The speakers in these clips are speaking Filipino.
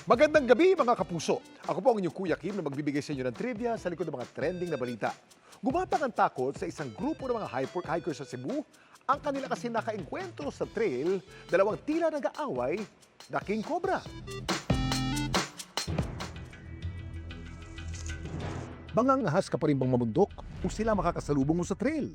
Magandang gabi mga kapuso. Ako po ang inyong Kuya Kim na magbibigay sa inyo ng trivia sa likod ng mga trending na balita. Gumapang ang takot sa isang grupo ng mga hikers sa Cebu. Ang kanila kasi nakaengkwentro sa trail, dalawang tila nag-aaway na king cobra. Mangangahas ka pa rin bang mamundok o sila makakasalubong mo sa trail?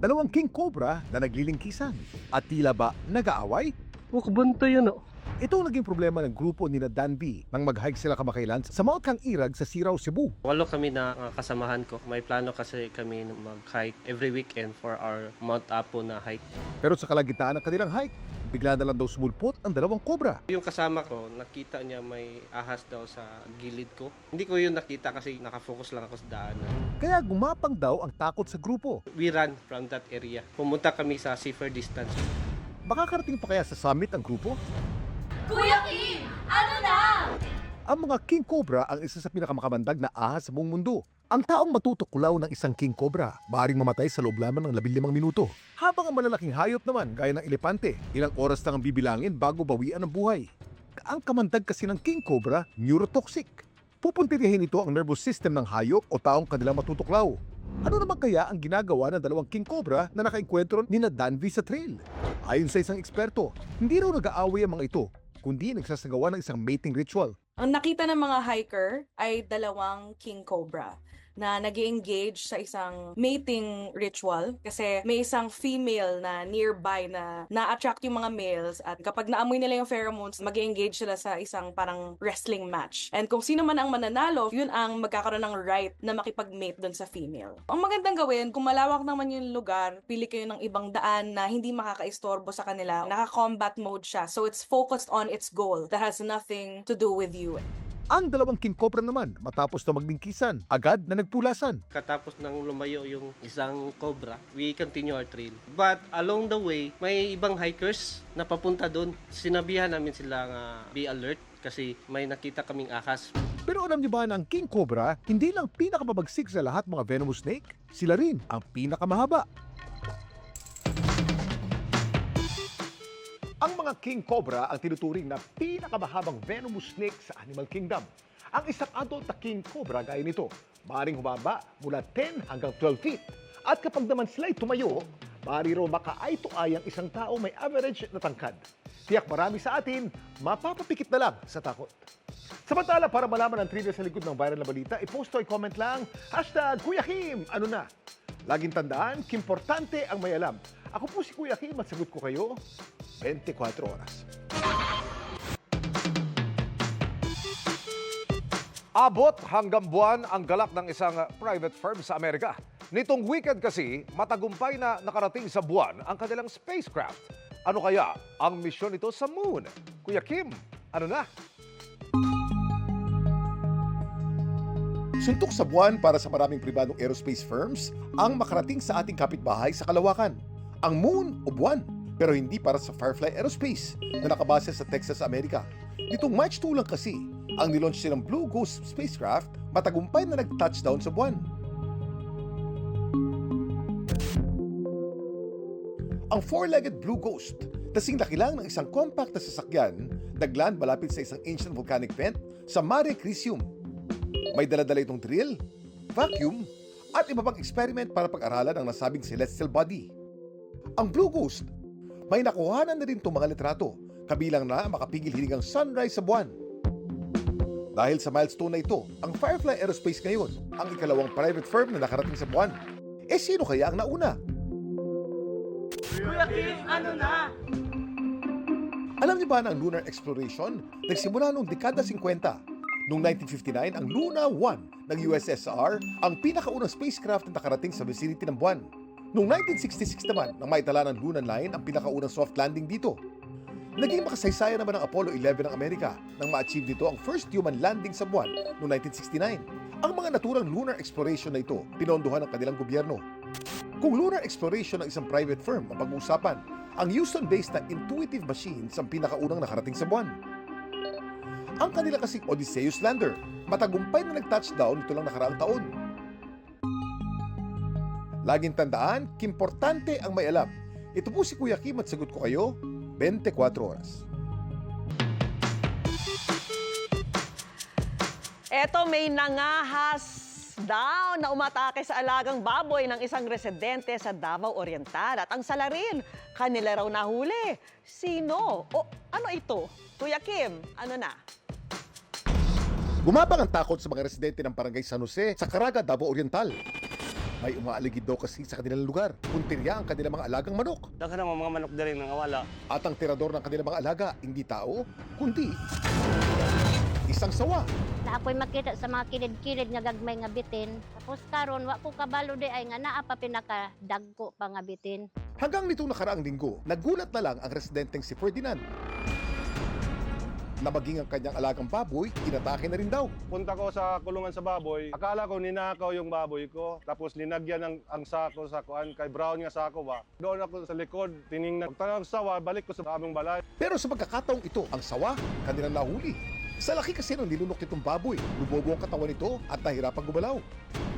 Dalawang king cobra na naglilingkisan at tila ba nag-aaway? Bantay yan. Ito ang naging problema ng grupo ni na Dan B nang mag-hike sila kamakailan sa Mount Kang Irag sa Sirao, Cebu. 8 kami na kasamahan ko. May plano kasi kami mag-hike every weekend for our Mount Apo na hike. Pero sa kalagitnaan ng kanilang hike, bigla na lang daw sumulpot ang dalawang cobra. Yung kasama ko, nakita niya may ahas daw sa gilid ko. Hindi ko yun nakita kasi nakafocus lang ako sa daanan. Kaya gumapang daw ang takot sa grupo. We ran from that area. Pumunta kami sa safer distance. Makakarating pa kaya sa summit ang grupo? Kuya Kim, ano na? Ang mga king cobra ang isa sa pinakamakamandag na ahas sa buong mundo. Ang taong matutuklaw ng isang king cobra, maaaring mamatay sa loob lamang ng 15 minuto. Habang ang malalaking hayop naman, gaya ng elepante, ilang oras lang ang bibilangin bago bawian ang buhay. Ang kamandag kasi ng king cobra, neurotoxic. Pupuntirihin ito ang nervous system ng hayop o taong kanilang matutuklaw. Ano naman kaya ang ginagawa ng dalawang king cobra na nakaengkwentro ni na Dan V sa trail? Ayon sa isang eksperto, hindi raw nag-aaway ang mga ito, kundi nagsasagawa ng isang mating ritual. Ang nakita ng mga hiker ay dalawang king cobra na nag-engage sa isang mating ritual kasi may isang female na nearby na na-attract yung mga males at kapag naamoy nila yung pheromones, mag-engage sila sa isang parang wrestling match. And kung sino man ang mananalo, yun ang magkakaroon ng right na makipag-mate dun sa female. Ang magandang gawin, kung malawak naman yung lugar, pili kayo ng ibang daan na hindi makakaistorbo sa kanila. Naka-combat mode siya, so it's focused on its goal that has nothing to do with you. Ang dalawang king cobra naman, matapos na maglingkisan, agad na nagpulasan. Katapos nang lumayo yung isang cobra, we continue our trail. But along the way, may ibang hikers na papunta doon. Sinabihan namin sila nga be alert kasi may nakita kaming ahas. Pero alam niyo ba na ang king cobra, hindi lang pinakamabagsik sa lahat mga venomous snake, sila rin ang pinakamahaba. Ang mga king cobra ang tinuturing na pinakamahabang venomous snake sa Animal Kingdom. Ang isang adult na king cobra gaya nito, maaaring humaba mula 10 hanggang 12 feet. At kapag naman sila'y tumayo, maaari raw maka-eye to eye ang isang tao may average na tangkad. Tiyak marami sa atin, mapapapikit na lang sa takot. Samantala, para malaman ang trivia sa likod ng viral na balita, i-post o i-comment lang, #Kuya Kim, ano na? Laging tandaan, kimportante ang may alam. Ako po si Kuya Kim at sagot ko kayo 24 oras. Abot hanggang buwan ang galak ng isang private firm sa Amerika. Nitong weekend kasi, matagumpay na nakarating sa buwan ang kanilang spacecraft. Ano kaya ang misyon nito sa moon? Kuya Kim, ano na? Suntok sa buwan para sa maraming pribadong aerospace firms ang makarating sa ating kapitbahay sa kalawakan. Ang moon o buwan, pero hindi para sa Firefly Aerospace na nakabase sa Texas, Amerika. Nitong March 2 lang kasi, ang nilaunch silang Blue Ghost spacecraft matagumpay na nag-touchdown sa buwan. Ang four-legged Blue Ghost, kasing laki lang ng isang compact na sasakyan, nagland malapit sa isang ancient volcanic vent sa Mare Crisium. May dala-dala itong drill, vacuum, at iba pang experiment para pag-aralan ang nasabing celestial body. Ang Blue Ghost, may nakuhanan na rin itong mga litrato, kabilang na makapigil hiningang sunrise sa buwan. Dahil sa milestone na ito, ang Firefly Aerospace ngayon, ang ikalawang private firm na nakarating sa buwan. Eh sino kaya ang nauna? Kuya Kim, ano na? Alam niyo ba na ang lunar exploration nagsimula noong dekada 50? Noong 1959, ang Luna 1 ng USSR ang pinakaunang spacecraft na nakarating sa vicinity ng buwan. Noong 1966 naman, nang maitala ng Lunar Line ang pinakaunang soft landing dito. Naging makasaysayan naman ang Apollo 11 ng Amerika nang ma-achieve dito ang first human landing sa buwan noong 1969. Ang mga naturang lunar exploration na ito, pinondohan ng kanilang gobyerno. Kung lunar exploration ng isang private firm ang pag-uusapan, ang Houston-based na Intuitive Machines ang pinakaunang nakarating sa buwan. Ang kanila kasing Odysseus lander, matagumpay na nag-touchdown ito lang nakaraang taon. Laging tandaan, kimportante ang may alam. Ito po si Kuya Kim at sagot ko kayo 24 oras. Eto, may nangahas daw na umatake sa alagang baboy ng isang residente sa Davao Oriental. At ang salarin, kanila raw nahuli. Sino? O ano ito? Kuya Kim, ano na? Gumabang ang takot sa mga residente ng Barangay San Jose sa Caraga, Davao Oriental. May umaaligid daw kasi sa kanilang lugar. Puntirya ang kanilang mga alagang manok. Daghan ang mga manok diri nga wala. At ang tirador ng kanilang mga alaga, hindi tao, kundi isang sawa. Na ako'y makita sa mga kilid-kilid nga gagmay nga bitin. Tapos karon wa ko kabalo di ay nga naa pa pinakadagko pa nga bitin. Hanggang nitong nakaraang linggo, nagulat na lang ang residenteng si Ferdinand na maging ang kanyang alagang baboy, inatake na rin daw. Punta ko sa kulungan sa baboy, akala ko ninakaw yung baboy ko, tapos linagyan ang sako sa kuan, kay brown nga sako ba. Doon ako sa likod, tiningnan. Pagtanong sawa, balik ko sa aming balay. Pero sa pagkakataong ito, ang sawa, kanilang nahuli. Sa laki kasi ng nilunok nitong baboy, lubobo ang katawan nito at nahirapang gumalaw.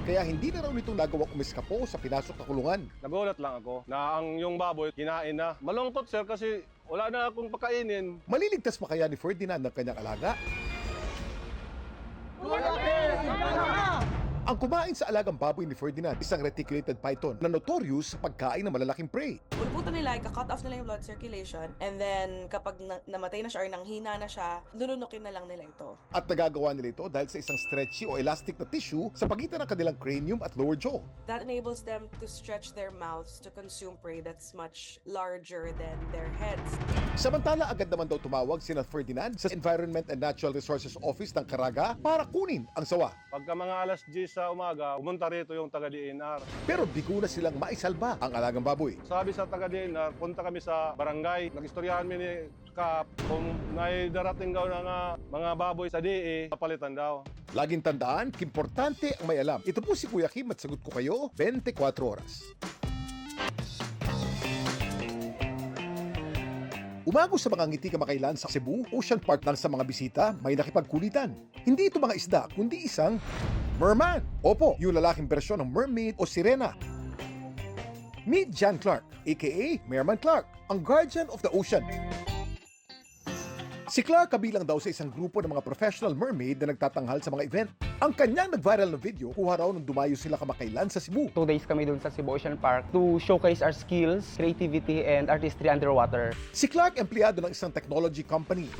Kaya hindi na raw nitong nagawang umiskapo sa pinasok na kulungan. Nagulat lang ako na ang yung baboy kinain na. Malungkot sir kasi wala na akong pakainin. Maliligtas pa kaya ni Ferdinand ng kanyang alaga? Ang kumain sa alagang baboy ni Ferdinand, isang reticulated python na notorious sa pagkain ng malalaking prey. Pulputan nila, ika-cut off nila yung blood circulation, and then kapag namatay na siya or nanghina na siya, lulunukin na lang nila ito. At nagagawa nila ito dahil sa isang stretchy o elastic na tissue sa pagitan ng kanilang cranium at lower jaw. That enables them to stretch their mouths to consume prey that's much larger than their heads. Samantala, agad naman daw tumawag sina Ferdinand sa Environment and Natural Resources Office ng Caraga para kunin ang sawa. Pagka mga alas 10 sa umaga, pumunta rito yung taga-DNR. Pero bigo na silang maisalba ang alagang baboy. Sabi sa taga-DNR, punta kami sa barangay. Nag-istoryahan mi ni Kap kung may darating daw na mga baboy sa DE, papalitan daw. Laging tandaan, importante ang may alam. Ito po si Kuya Kim at sagot ko kayo 24 oras. Umagos sa mga ngiti kamakailan sa Cebu, Ocean Park nang sa mga bisita, may nakipagkulitan. Hindi ito mga isda, kundi isang merman. Opo, yung lalaking bersyon ng mermaid o sirena. Meet John Clark, aka Merman Clark, ang guardian of the ocean. Si Clark kabilang daw sa isang grupo ng mga professional mermaid na nagtatanghal sa mga event. Ang kanyang nag-viral na video, kuha raw nung dumayo sila kamakailan sa Cebu. 2 days kami dun sa Cebu Ocean Park to showcase our skills, creativity, and artistry underwater. Si Clark, empleyado ng isang technology company.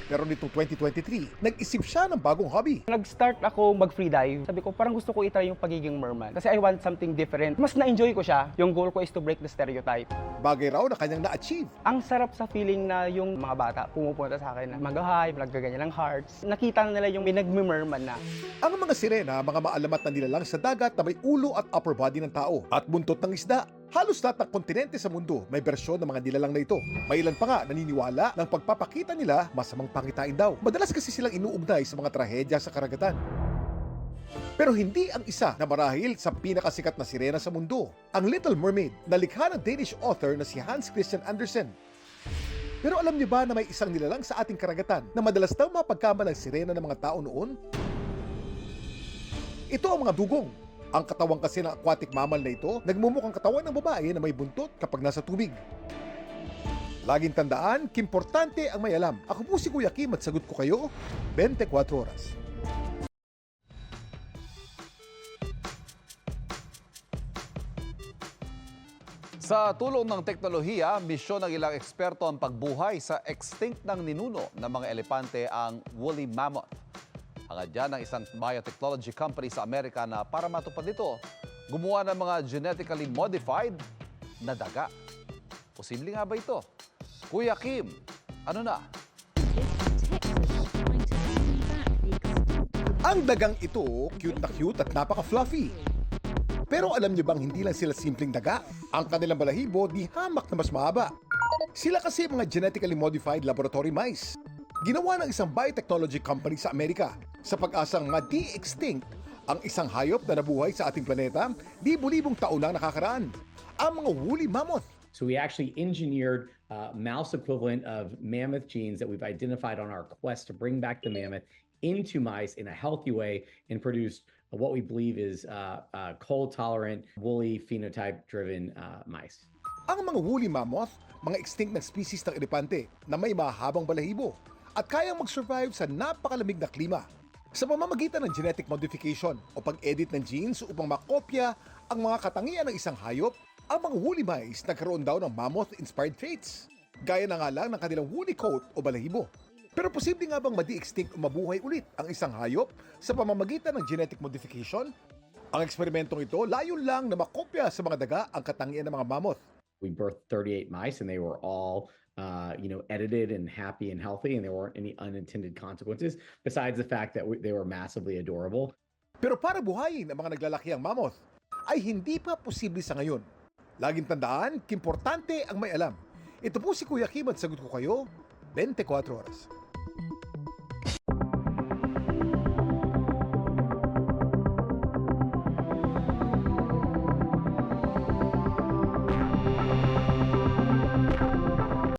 Pero nitong 2023, nag-isip siya ng bagong hobby. Nag-start ako mag-freedive. Sabi ko, parang gusto ko itry yung pagiging merman. Kasi I want something different. Mas na-enjoy ko siya. Yung goal ko is to break the stereotype. Bagay raw na kanyang na-achieve. Ang sarap sa feeling na yung mga bata pumupunta sa akin na mag-hi, naggaganyan ng hearts. Nakita na nila yung minag-merman na. Ang mga sirena, mga maalamat na nilalang sa dagat na may ulo at upper body ng tao at buntot ng isda. Halos lahat ng kontinente sa mundo may bersyon ng mga nilalang na ito. May ilan pa nga naniniwala ng pagpapakita nila masamang pangitain daw. Madalas kasi silang inuugnay sa mga trahedya sa karagatan. Pero hindi ang isa na marahil sa pinakasikat na sirena sa mundo, ang Little Mermaid, na likha ng Danish author na si Hans Christian Andersen. Pero alam niyo ba na may isang nilalang sa ating karagatan na madalas daw mapagkamalang sirena ng mga tao noon? Ito ang mga dugong. Ang katawan kasi ng aquatic mammal na ito, nagmumukhang katawan ng babae na may buntot kapag nasa tubig. Laging tandaan, kimportante ang may alam. Ako po si Kuya Kim at sagot ko kayo 24 oras. Sa tulong ng teknolohiya, misyon ng ilang eksperto ang pagbuhay sa extinct ng ninuno ng mga elepante ang woolly mammoth. Hangad yan ng isang biotechnology company sa Amerika na para matupad nito, gumawa ng mga genetically modified na daga. Posible nga ba ito? Kuya Kim, ano na? Ang dagang ito, cute na cute at napaka-fluffy. Pero alam niyo bang hindi lang sila simpleng daga? Ang kanilang balahibo di hamak na mas mahaba. Sila kasi mga genetically modified laboratory mice. Ginawa ng isang biotechnology company sa Amerika sa pag-asang ma-de-extinct ang isang hayop na nabuhay sa ating planeta libu-libong taon lang nakakaraan, ang mga woolly mammoth. So we actually engineered mouse equivalent of mammoth genes that we've identified on our quest to bring back the mammoth into mice in a healthy way and produced what we believe is cold-tolerant, woolly phenotype-driven mice. Ang mga woolly mammoth, mga extinct na species ng elepante na may mahabang balahibo at kayang mag-survive sa napakalamig na klima. sa pamamagitan ng genetic modification o pag-edit ng genes upang makopya ang mga katangian ng isang hayop, ang mga woolly mice nagkaroon daw ng mammoth-inspired traits, gaya na nga lang ng kanilang woolly coat o balahibo. Pero posible nga bang madi-extinct o mabuhay ulit ang isang hayop sa pamamagitan ng genetic modification? Ang eksperimentong ito layon lang na makopya sa mga daga ang katangian ng mga mammoth. We birthed 38 mice and they were all edited and happy and healthy, and there weren't any unintended consequences besides the fact that they were massively adorable. Pero para buhayin ang mga naglalaki ang mammoth, ay hindi pa posible sa ngayon. Laging tandaan, importante ang may alam. Ito po si Kuya Kim at sagot ko kayo, 24 oras.